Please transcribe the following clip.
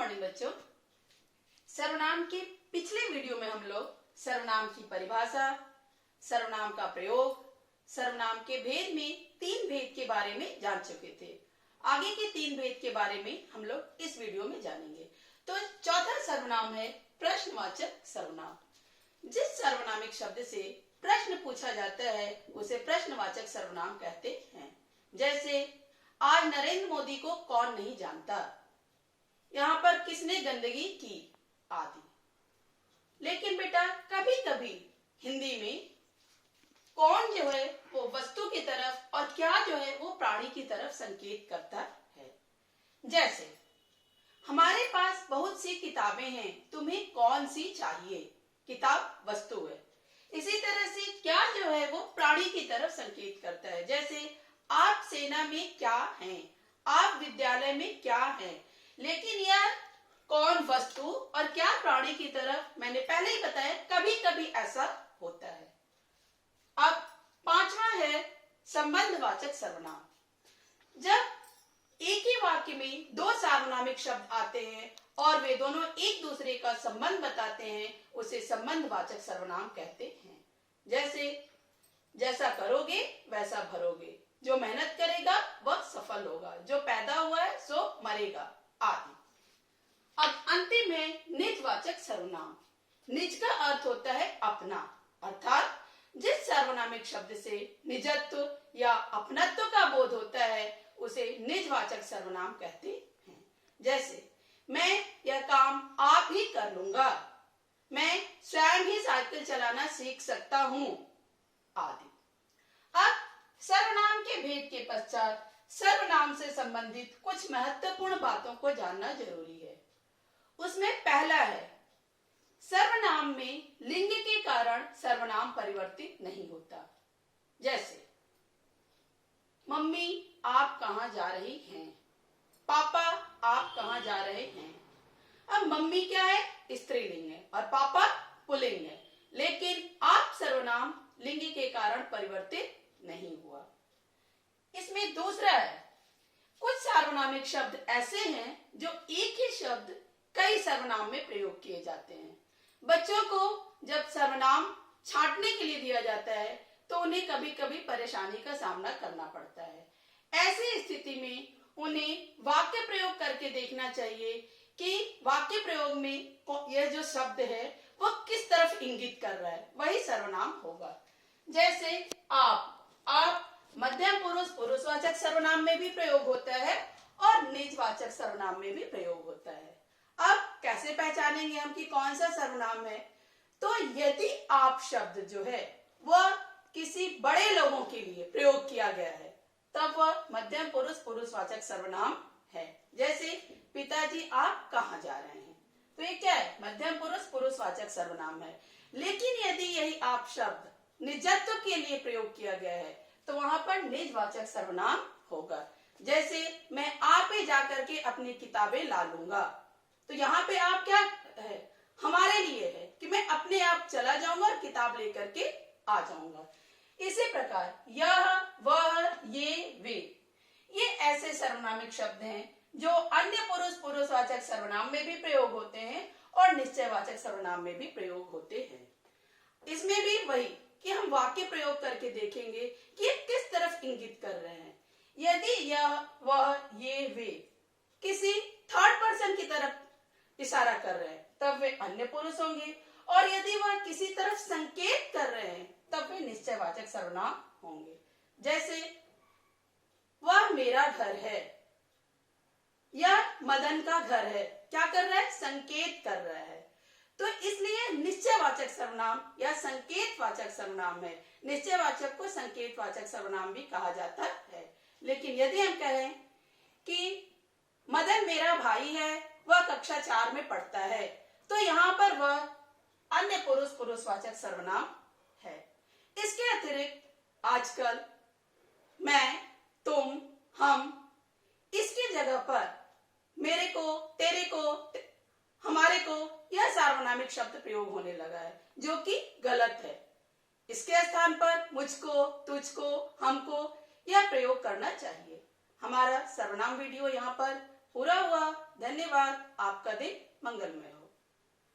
Morning बच्चों। सर्वनाम के पिछले वीडियो में हम लोग सर्वनाम की परिभाषा, सर्वनाम का प्रयोग, सर्वनाम के भेद में तीन भेद के बारे में जान चुके थे। आगे के तीन भेद के बारे में हम लोग इस वीडियो में जानेंगे। तो चौथा सर्वनाम है प्रश्नवाचक सर्वनाम। जिस सर्वनामिक शब्द से प्रश्न पूछा जाता है उसे प्रश्नवाचक सर्वनाम कहते हैं। जैसे आज नरेंद्र मोदी को कौन नहीं जानता, यहाँ पर किसने गंदगी की आदि। लेकिन बेटा कभी कभी हिंदी में कौन जो है वो वस्तु की तरफ और क्या जो है वो प्राणी की तरफ संकेत करता है। जैसे हमारे पास बहुत सी किताबें हैं, तुम्हें कौन सी चाहिए, किताब वस्तु है। इसी तरह से क्या जो है वो प्राणी की तरफ संकेत करता है। जैसे आप सेना में क्या हैं, आप विद्यालय में क्या हैं। लेकिन यह कौन वस्तु और क्या प्राणी की तरफ मैंने पहले ही बताया कभी कभी ऐसा होता है। अब पांचवा है संबंधवाचक सर्वनाम। जब एक ही वाक्य में दो सार्वनामिक शब्द आते हैं और वे दोनों एक दूसरे का संबंध बताते हैं उसे संबंधवाचक सर्वनाम कहते हैं। जैसे जैसा करोगे वैसा भरोगे, जो मेहनत करेगा वह सफल होगा, जो पैदा हुआ है सो मरेगा आदि। अब अंतिम है निजवाचक सर्वनाम। निज का अर्थ होता है अपना, अर्थात जिस सार्वनामिक शब्द से निजत्व या अपनत्व का बोध होता है उसे निजवाचक सर्वनाम कहते हैं। जैसे मैं यह काम आप ही कर लूंगा, मैं स्वयं ही साइकिल चलाना सीख सकता हूं आदि। अब सर्वनाम के भेद के पश्चात सर्वनाम से संबंधित कुछ महत्वपूर्ण बातों को जानना जरूरी है। उसमें पहला है सर्वनाम में लिंग के कारण सर्वनाम परिवर्तित नहीं होता। जैसे मम्मी आप कहां जा रही हैं, पापा आप कहां जा रहे हैं। अब मम्मी क्या है, स्त्रीलिंग है और पापा पुल्लिंग है, लेकिन आप सर्वनाम लिंग के कारण परिवर्तित नहीं हुआ। इसमें दूसरा है कुछ सार्वनामिक शब्द ऐसे हैं जो एक ही शब्द कई सर्वनाम में प्रयोग किए जाते हैं। बच्चों को जब सर्वनाम छांटने के लिए दिया जाता है तो उन्हें कभी कभी परेशानी का सामना करना पड़ता है। ऐसी स्थिति में उन्हें वाक्य प्रयोग करके देखना चाहिए कि वाक्य प्रयोग में यह जो शब्द है वो किस तरफ इंगित कर रहा है, वही सर्वनाम होगा। जैसे आप मध्यम पुरुष पुरुषवाचक सर्वनाम में भी प्रयोग होता है और निजवाचक सर्वनाम में भी प्रयोग होता है। अब कैसे पहचानेंगे हम कि कौन सा सर्वनाम है। तो यदि आप शब्द जो है वह किसी बड़े लोगों के लिए प्रयोग किया गया है तब वह मध्यम पुरुष पुरुषवाचक सर्वनाम है। जैसे पिताजी आप कहाँ जा रहे हैं, तो ये क्या है, मध्यम पुरुष पुरुषवाचक सर्वनाम है। लेकिन यदि यही आप शब्द निजत्व के लिए प्रयोग किया गया है तो वहां पर निजवाचक सर्वनाम होगा। जैसे मैं आप ही जाकर के अपनी किताबें ला लूंगा, तो यहाँ पे आप क्या है, हमारे लिए है कि मैं अपने आप चला जाऊंगा और किताब लेकर के आ जाऊंगा। इसी प्रकार यह वह ये वे, ये ऐसे सर्वनामिक शब्द हैं जो अन्य पुरुष पुरुषवाचक सर्वनाम में भी प्रयोग होते हैं और निश्चयवाचक सर्वनाम में भी प्रयोग होते हैं। इसमें भी वही कि हम वाक्य प्रयोग करके देखेंगे कि ये किस तरफ इंगित कर रहे हैं। यदि यह वह ये वे किसी थर्ड पर्सन की तरफ इशारा कर रहे हैं तब वे अन्य पुरुष होंगे, और यदि वह किसी तरफ संकेत कर रहे हैं तब वे निश्चयवाचक सर्वनाम होंगे। जैसे वह मेरा घर है, यह मदन का घर है, क्या कर रहा है, संकेत कर रहा है। तो इसलिए निश्चयवाचक सर्वनाम या संकेतवाचक सर्वनाम है। निश्चयवाचक को संकेतवाचक सर्वनाम भी कहा जाता है। लेकिन यदि हम कहें कि मदन मेरा भाई है, वह कक्षा 4 में पढ़ता है, तो यहाँ पर वह अन्य पुरुष पुरुषवाचक सर्वनाम है। इसके अतिरिक्त आजकल मैं, तुम, हम, इसकी जगह पर मेरे को, तेरे को, हमारे को, यह सार्वनामिक शब्द प्रयोग होने लगा है जो कि गलत है। इसके स्थान पर मुझको, तुझको, हमको यह प्रयोग करना चाहिए। हमारा सर्वनाम वीडियो यहाँ पर पूरा हुआ। धन्यवाद। आपका दिन मंगलमय हो।